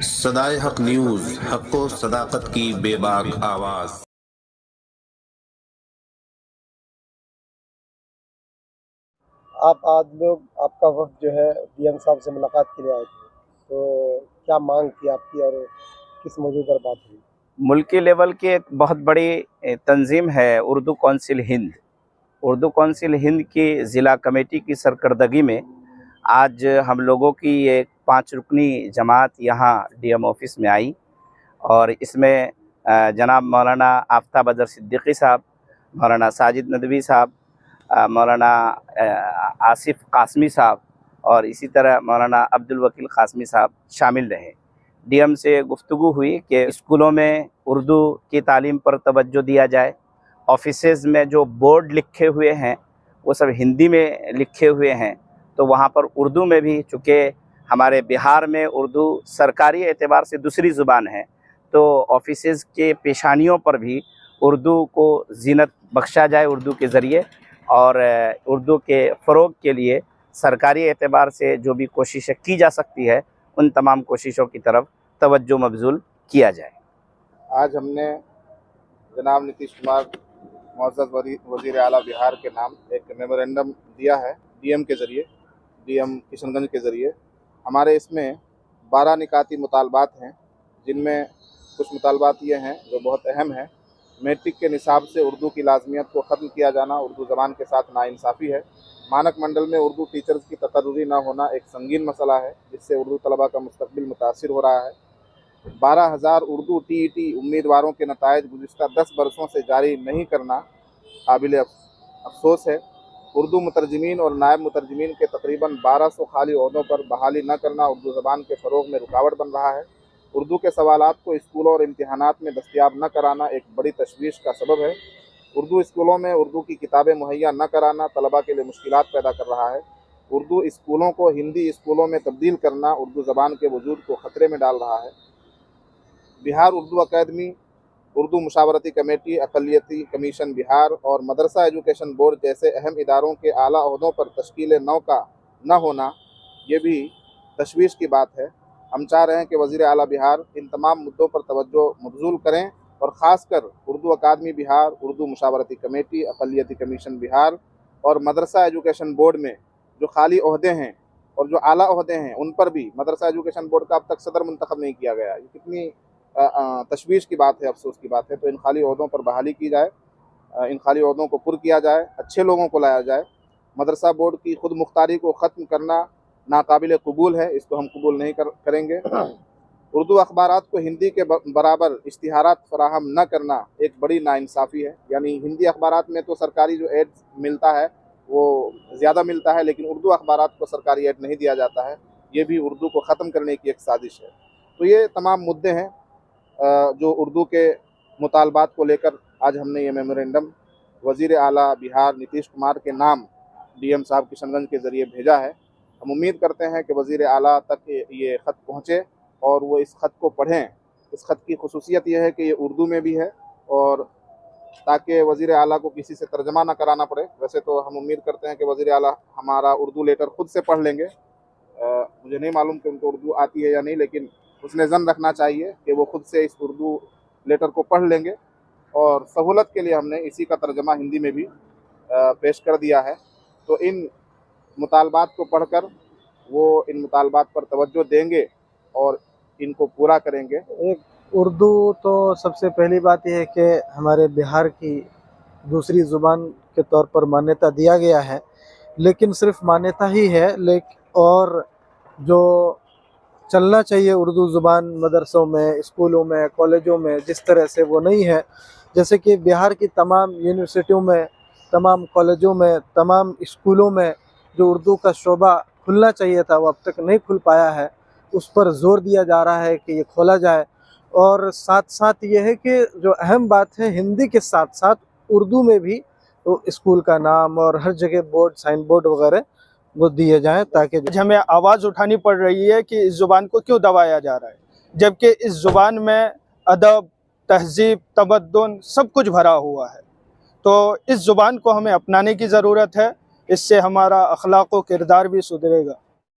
صدائے حق نیوز، حق و صداقت کی بے باک آواز۔ آپ کا وفد جو ہے ڈی ایم صاحب سے ملاقات کے لیے آئے تھے، تو کیا مانگ تھی آپ کی اور کس موضوع پر بات ہوئی؟ ملکی لیول کی ایک بہت بڑی تنظیم ہے اردو کونسل ہند۔ اردو کونسل ہند کی ضلع کمیٹی کی سرکردگی میں آج ہم لوگوں کی ایک 5 رکنی جماعت یہاں ڈی ایم آفس میں آئی، اور اس میں جناب مولانا آفتاب اظہر صدیقی صاحب، مولانا ساجد ندوی صاحب، مولانا آصف قاسمی صاحب اور اسی طرح مولانا عبد الوکیل قاسمی صاحب شامل رہے۔ ڈی ایم سے گفتگو ہوئی کہ اسکولوں میں اردو کی تعلیم پر توجہ دیا جائے، آفیسز میں جو بورڈ لکھے ہوئے ہیں وہ سب ہندی میں لکھے ہوئے ہیں، تو وہاں پر اردو میں بھی، چونکہ ہمارے بہار میں اردو سرکاری اعتبار سے دوسری زبان ہے، تو آفیسز کے پیشانیوں پر بھی اردو کو زینت بخشا جائے اردو کے ذریعے، اور اردو کے فروغ کے لیے سرکاری اعتبار سے جو بھی کوششیں کی جا سکتی ہے ان تمام کوششوں کی طرف توجہ مبذول کیا جائے۔ آج ہم نے جناب نتیش کمار معزز وزیر اعلیٰ بہار کے نام ایک میمورینڈم دیا ہے ڈی ایم کے ذریعے، ڈی ایم کشن گنج کے ذریعے۔ ہمارے اس میں 12 نکاتی مطالبات ہیں، جن میں کچھ مطالبات یہ ہیں جو بہت اہم ہیں۔ میٹرک کے نصاب سے اردو کی لازمیت کو ختم کیا جانا اردو زبان کے ساتھ ناانصافی ہے۔ مانک منڈل میں اردو ٹیچرز کی تقرری نہ ہونا ایک سنگین مسئلہ ہے، جس سے اردو طلباء کا مستقبل متاثر ہو رہا ہے۔ 12,000 اردو ٹی ای ٹی امیدواروں کے نتائج گزشتہ 10 برسوں سے جاری نہیں کرنا قابل افسوس ہے۔ اردو مترجمین اور نائب مترجمین کے تقریباً 1200 خالی عہدوں پر بحالی نہ کرنا اردو زبان کے فروغ میں رکاوٹ بن رہا ہے۔ اردو کے سوالات کو اسکولوں اور امتحانات میں دستیاب نہ کرانا ایک بڑی تشویش کا سبب ہے۔ اردو اسکولوں میں اردو کی کتابیں مہیا نہ کرانا طلباء کے لیے مشکلات پیدا کر رہا ہے۔ اردو اسکولوں کو ہندی اسکولوں میں تبدیل کرنا اردو زبان کے وجود کو خطرے میں ڈال رہا ہے۔ بہار اردو اکیڈمی، اردو مشاورتی کمیٹی، اقلیتی کمیشن بہار اور مدرسہ ایجوکیشن بورڈ جیسے اہم اداروں کے اعلیٰ عہدوں پر تشکیل نو کا نہ ہونا یہ بھی تشویش کی بات ہے۔ ہم چاہ رہے ہیں کہ وزیر اعلیٰ بہار ان تمام مدعوں پر توجہ مبذول کریں، اور خاص کر اردو اکیڈمی بہار، اردو مشاورتی کمیٹی، اقلیتی کمیشن بہار اور مدرسہ ایجوکیشن بورڈ میں جو خالی عہدے ہیں اور جو اعلیٰ عہدے ہیں ان پر بھی، مدرسہ ایجوکیشن بورڈ کا اب تک صدر منتخب نہیں کیا گیا، یہ کتنی تشویش کی بات ہے، افسوس کی بات ہے۔ تو ان خالی عہدوں پر بحالی کی جائے، ان خالی عہدوں کو پر کیا جائے، اچھے لوگوں کو لایا جائے۔ مدرسہ بورڈ کی خود مختاری کو ختم کرنا ناقابل قبول ہے، اس کو ہم قبول نہیں کریں گے۔ اردو اخبارات کو ہندی کے برابر اشتہارات فراہم نہ کرنا ایک بڑی ناانصافی ہے، یعنی ہندی اخبارات میں تو سرکاری جو ایڈ ملتا ہے وہ زیادہ ملتا ہے، لیکن اردو اخبارات کو سرکاری ایڈ نہیں دیا جاتا ہے، یہ بھی اردو کو ختم کرنے کی ایک سازش ہے۔ تو یہ تمام مدعے ہیں جو اردو کے مطالبات کو لے کر آج ہم نے یہ میمورینڈم وزیر اعلیٰ بہار نتیش کمار کے نام ڈی ایم صاحب کشن گنج کے ذریعے بھیجا ہے۔ ہم امید کرتے ہیں کہ وزیر اعلیٰ تک یہ خط پہنچے اور وہ اس خط کو پڑھیں۔ اس خط کی خصوصیت یہ ہے کہ یہ اردو میں بھی ہے، اور تاکہ وزیر اعلیٰ کو کسی سے ترجمہ نہ کرانا پڑے۔ ویسے تو ہم امید کرتے ہیں کہ وزیر اعلیٰ ہمارا اردو لیٹر خود سے پڑھ لیں گے۔ مجھے نہیں معلوم کہ ان کو اردو آتی ہے یا نہیں، لیکن اس نے ضمن رکھنا چاہیے کہ وہ خود سے اس اردو لیٹر کو پڑھ لیں گے، اور سہولت کے لیے ہم نے اسی کا ترجمہ ہندی میں بھی پیش کر دیا ہے۔ تو ان مطالبات کو پڑھ کر وہ ان مطالبات پر توجہ دیں گے اور ان کو پورا کریں گے۔ ایک اردو تو سب سے پہلی بات یہ ہے کہ ہمارے بہار کی دوسری زبان کے طور پر مانیتا دیا گیا ہے، لیکن صرف مانیتا ہی ہے، اور جو چلنا چاہیے اردو زبان مدرسوں میں، اسکولوں میں، کالجوں میں، جس طرح سے وہ نہیں ہے۔ جیسے کہ بہار کی تمام یونیورسٹیوں میں، تمام کالجوں میں، تمام اسکولوں میں جو اردو کا شعبہ کھلنا چاہیے تھا وہ اب تک نہیں کھل پایا ہے، اس پر زور دیا جا رہا ہے کہ یہ کھولا جائے۔ اور ساتھ ساتھ یہ ہے کہ جو اہم بات ہے، ہندی کے ساتھ ساتھ اردو میں بھی اسکول کا نام اور ہر جگہ بورڈ، سائن بورڈ وغیرہ وہ دیے جائیں، تاکہ آج ہمیں آواز اٹھانی پڑ رہی ہے کہ اس زبان کو کیوں دبایا جا رہا ہے، جبکہ اس زبان میں ادب، تہذیب، تمدن سب کچھ بھرا ہوا ہے۔ تو اس زبان کو ہمیں اپنانے کی ضرورت ہے، اس سے ہمارا اخلاق و کردار بھی سدھرے گا۔